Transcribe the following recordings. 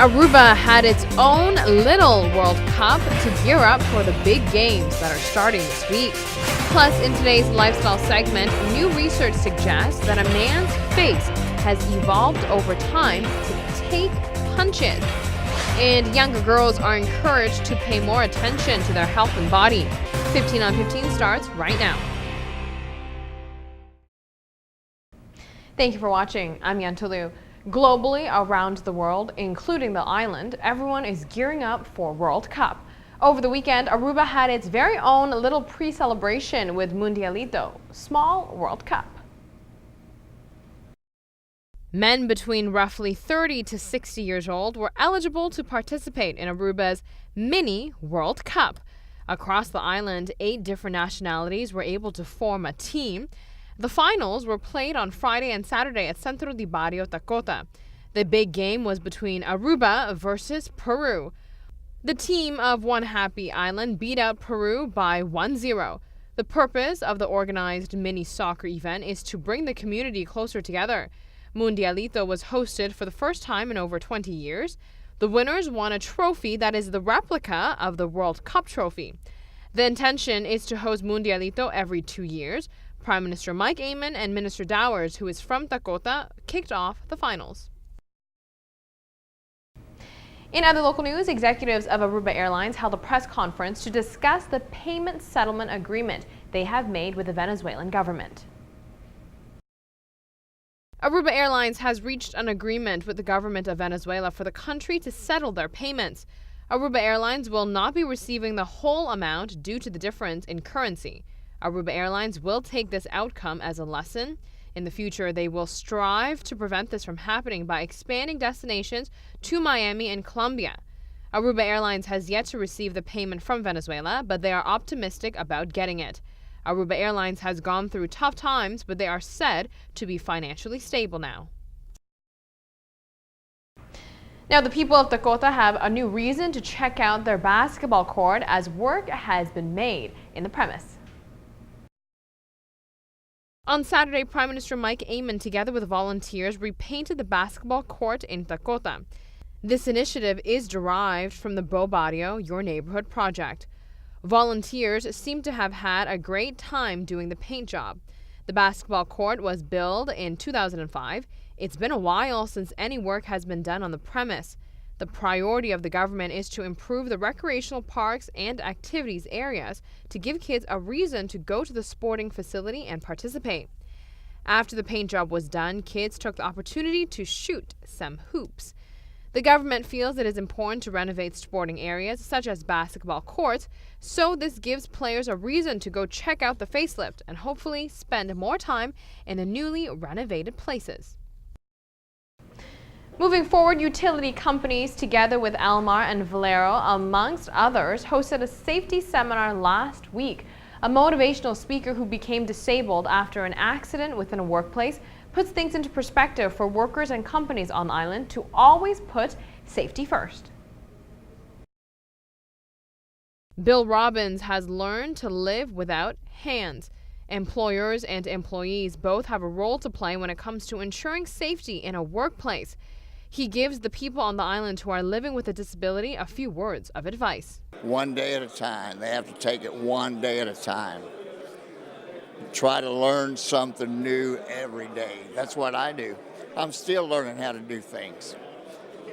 Aruba had its own little World Cup to gear up for the big games that are starting this week. Plus, in today's lifestyle segment, new research suggests that a man's face has evolved over time to take punches. And younger girls are encouraged to pay more attention to their health and body. 15 on 15 starts right now. Thank you for watching. I'm Yentl Lieuw. Globally, around the world, including the island, everyone is gearing up for World Cup. Over the weekend, Aruba had its very own little pre-celebration with Mundialito, small World Cup. Men between roughly 30 to 60 years old were eligible to participate in Aruba's mini World Cup. Across the island, 8 different nationalities were able to form a team. The finals were played on Friday and Saturday at Centro de Barrio Tacota. The big game was between Aruba versus Peru. The team of One Happy Island beat out Peru by 1-0. The purpose of the organized mini soccer event is to bring the community closer together. Mundialito was hosted for the first time in over 20 years. The winners won a trophy that is the replica of the World Cup trophy. The intention is to host Mundialito every 2 years. Prime Minister Mike Amon and Minister Dowers, who is from Tacota, kicked off the finals. In other local news, executives of Aruba Airlines held a press conference to discuss the payment settlement agreement they have made with the Venezuelan government. Aruba Airlines has reached an agreement with the government of Venezuela for the country to settle their payments. Aruba Airlines will not be receiving the whole amount due to the difference in currency. Aruba Airlines will take this outcome as a lesson. In the future, they will strive to prevent this from happening by expanding destinations to Miami and Colombia. Aruba Airlines has yet to receive the payment from Venezuela, but they are optimistic about getting it. Aruba Airlines has gone through tough times, but they are said to be financially stable now. Now, the people of Tacota have a new reason to check out their basketball court as work has been made in the premise. On Saturday, Prime Minister Mike Amon, together with volunteers, repainted the basketball court in Tacota. This initiative is derived from the Beau Barrio, Your Neighborhood project. Volunteers seem to have had a great time doing the paint job. The basketball court was built in 2005. It's been a while since any work has been done on the premise. The priority of the government is to improve the recreational parks and activities areas to give kids a reason to go to the sporting facility and participate. After the paint job was done, kids took the opportunity to shoot some hoops. The government feels it is important to renovate sporting areas such as basketball courts, so this gives players a reason to go check out the facelift and hopefully spend more time in the newly renovated places. Moving forward, utility companies, together with Almar and Valero, amongst others, hosted a safety seminar last week. A motivational speaker who became disabled after an accident within a workplace puts things into perspective for workers and companies on the island to always put safety first. Bill Robbins has learned to live without hands. Employers and employees both have a role to play when it comes to ensuring safety in a workplace. He gives the people on the island who are living with a disability a few words of advice. One day at a time. They have to take it one day at a time. Try to learn something new every day. That's what I do. I'm still learning how to do things.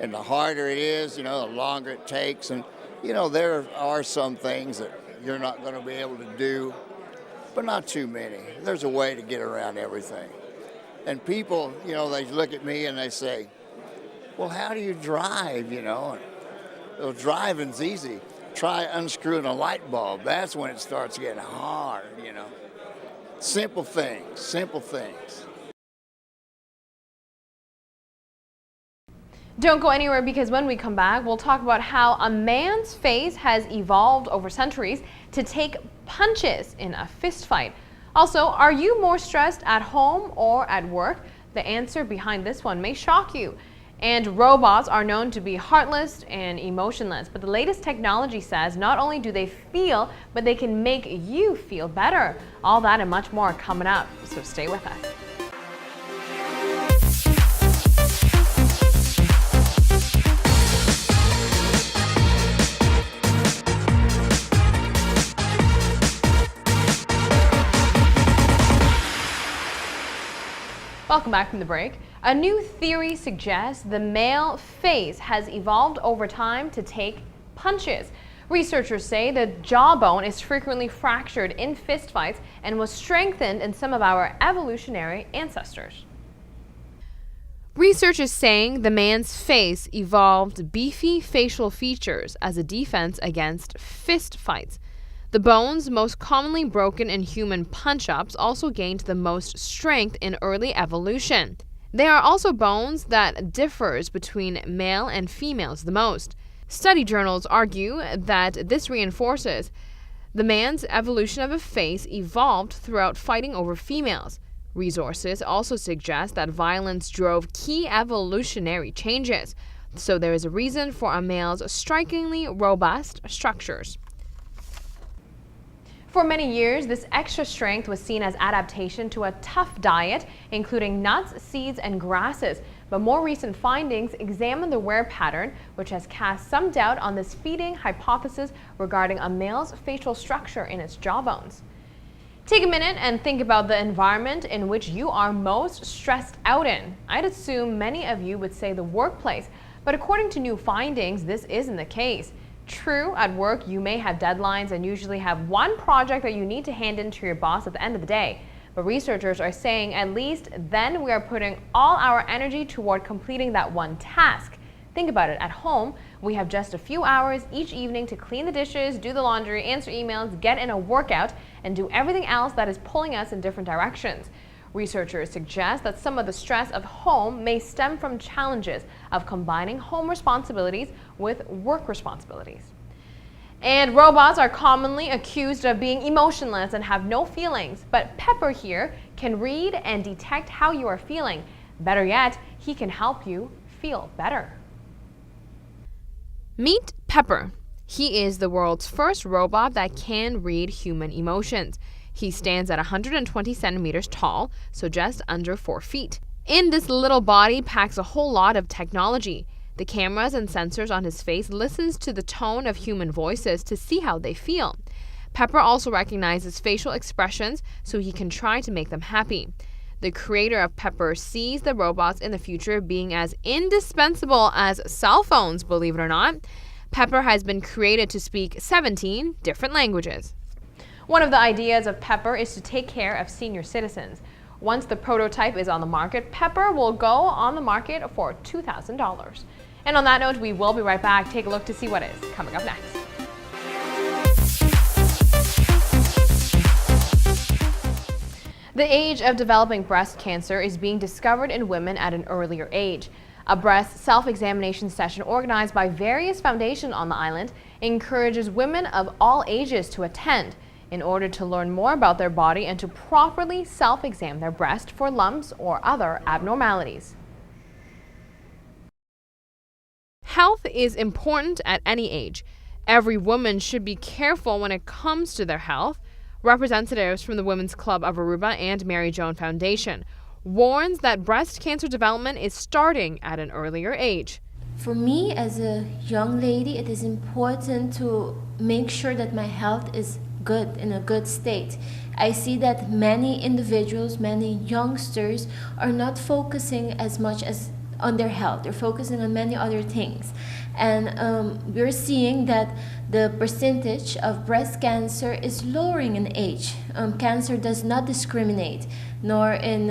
And the harder it is, the longer it takes. And, there are some things that you're not going to be able to do, but not too many. There's a way to get around everything. And people, they look at me and they say, well, how do you drive, Well, driving's easy. Try unscrewing a light bulb. That's when it starts getting hard, Simple things, simple things. Don't go anywhere, because when we come back, we'll talk about how a man's face has evolved over centuries to take punches in a fist fight. Also, are you more stressed at home or at work? The answer behind this one may shock you. And robots are known to be heartless and emotionless, but the latest technology says not only do they feel, but they can make you feel better. All that and much more coming up, so stay with us. Welcome back from the break. A new theory suggests the male face has evolved over time to take punches. Researchers say the jawbone is frequently fractured in fistfights and was strengthened in some of our evolutionary ancestors. Research is saying the man's face evolved beefy facial features as a defense against fist fights. The bones most commonly broken in human punch-ups also gained the most strength in early evolution. They are also bones that differs between male and females the most. Study journals argue that this reinforces the man's evolution of a face evolved throughout fighting over females. Resources also suggest that violence drove key evolutionary changes, so there is a reason for a male's strikingly robust structures. For many years, this extra strength was seen as adaptation to a tough diet, including nuts, seeds, and grasses. But more recent findings examine the wear pattern, which has cast some doubt on this feeding hypothesis regarding a male's facial structure in its jawbones. Take a minute and think about the environment in which you are most stressed out in. I'd assume many of you would say the workplace, but according to new findings, this isn't the case. True, at work you may have deadlines and usually have one project that you need to hand in to your boss at the end of the day. But researchers are saying at least then we are putting all our energy toward completing that one task. Think about it, at home, we have just a few hours each evening to clean the dishes, do the laundry, answer emails, get in a workout, and do everything else that is pulling us in different directions. Researchers suggest that some of the stress of home may stem from challenges of combining home responsibilities with work responsibilities. And robots are commonly accused of being emotionless and have no feelings, but Pepper here can read and detect how you are feeling. Better yet, he can help you feel better. Meet Pepper. He is the world's first robot that can read human emotions. He stands at 120 centimeters tall, so just under 4 feet. In this little body packs a whole lot of technology. The cameras and sensors on his face listens to the tone of human voices to see how they feel. Pepper also recognizes facial expressions so he can try to make them happy. The creator of Pepper sees the robots in the future being as indispensable as cell phones, believe it or not. Pepper has been created to speak 17 different languages. One of the ideas of Pepper is to take care of senior citizens. Once the prototype is on the market, Pepper will go on the market for $2,000. And on that note, we will be right back. Take a look to see what is coming up next. The age of developing breast cancer is being discovered in women at an earlier age. A breast self-examination session organized by various foundations on the island encourages women of all ages to attend in order to learn more about their body and to properly self-examine their breast for lumps or other abnormalities. Health is important at any age. Every woman should be careful when it comes to their health. Representatives from the Women's Club of Aruba and Mary Joan Foundation warns that breast cancer development is starting at an earlier age. For me, as a young lady, it is important to make sure that my health is good, in a good state. I see that many individuals, many youngsters are not focusing as much as on their health. They're focusing on many other things. And we're seeing that the percentage of breast cancer is lowering in age. Cancer does not discriminate, nor in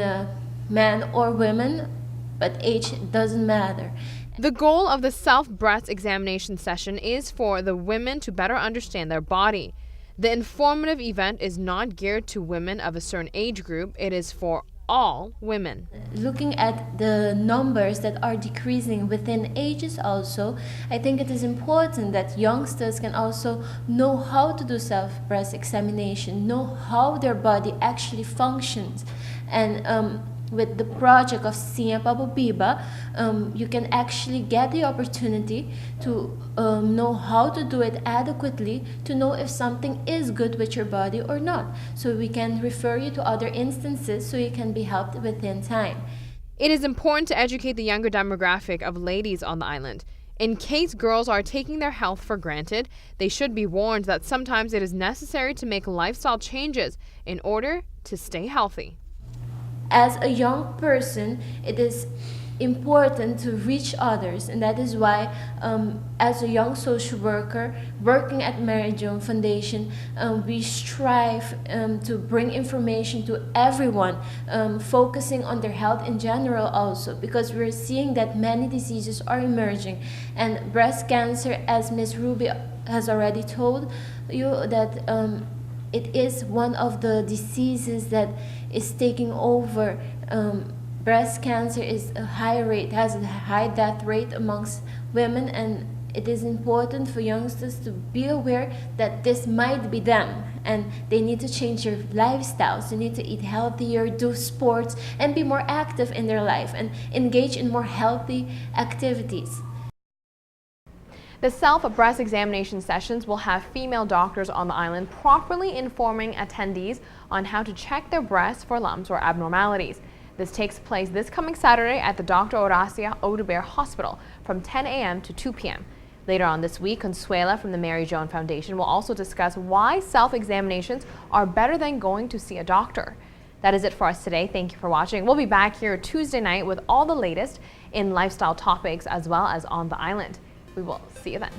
men or women, but age doesn't matter. The goal of the self-breast examination session is for the women to better understand their body. The informative event is not geared to women of a certain age group. It is for all women. Looking at the numbers that are decreasing within ages also, I think it is important that youngsters can also know how to do self-breast examination, know how their body actually functions. And with the project of Siya Pabubiba, you can actually get the opportunity to know how to do it adequately, to know if something is good with your body or not. So we can refer you to other instances so you can be helped within time. It is important to educate the younger demographic of ladies on the island. In case girls are taking their health for granted, they should be warned that sometimes it is necessary to make lifestyle changes in order to stay healthy. as a young person, it is important to reach others, and that is why as a young social worker working at Mary Joan Foundation, we strive to bring information to everyone, focusing on their health in general also, because we're seeing that many diseases are emerging, and breast cancer, as Ms. Ruby has already told you, that it is one of the diseases that is taking over. Breast cancer is a high rate, has a high death rate amongst women, and it is important for youngsters to be aware that this might be them, and they need to change their lifestyles. They need to eat healthier, do sports, and be more active in their life and engage in more healthy activities. The self-breast examination sessions will have female doctors on the island properly informing attendees on how to check their breasts for lumps or abnormalities. This takes place this coming Saturday at the Dr. Horacia Oduber Hospital from 10 a.m. to 2 p.m. Later on this week, Consuela from the Mary Joan Foundation will also discuss why self-examinations are better than going to see a doctor. That is it for us today. Thank you for watching. We'll be back here Tuesday night with all the latest in lifestyle topics as well as on the island. We will see you then.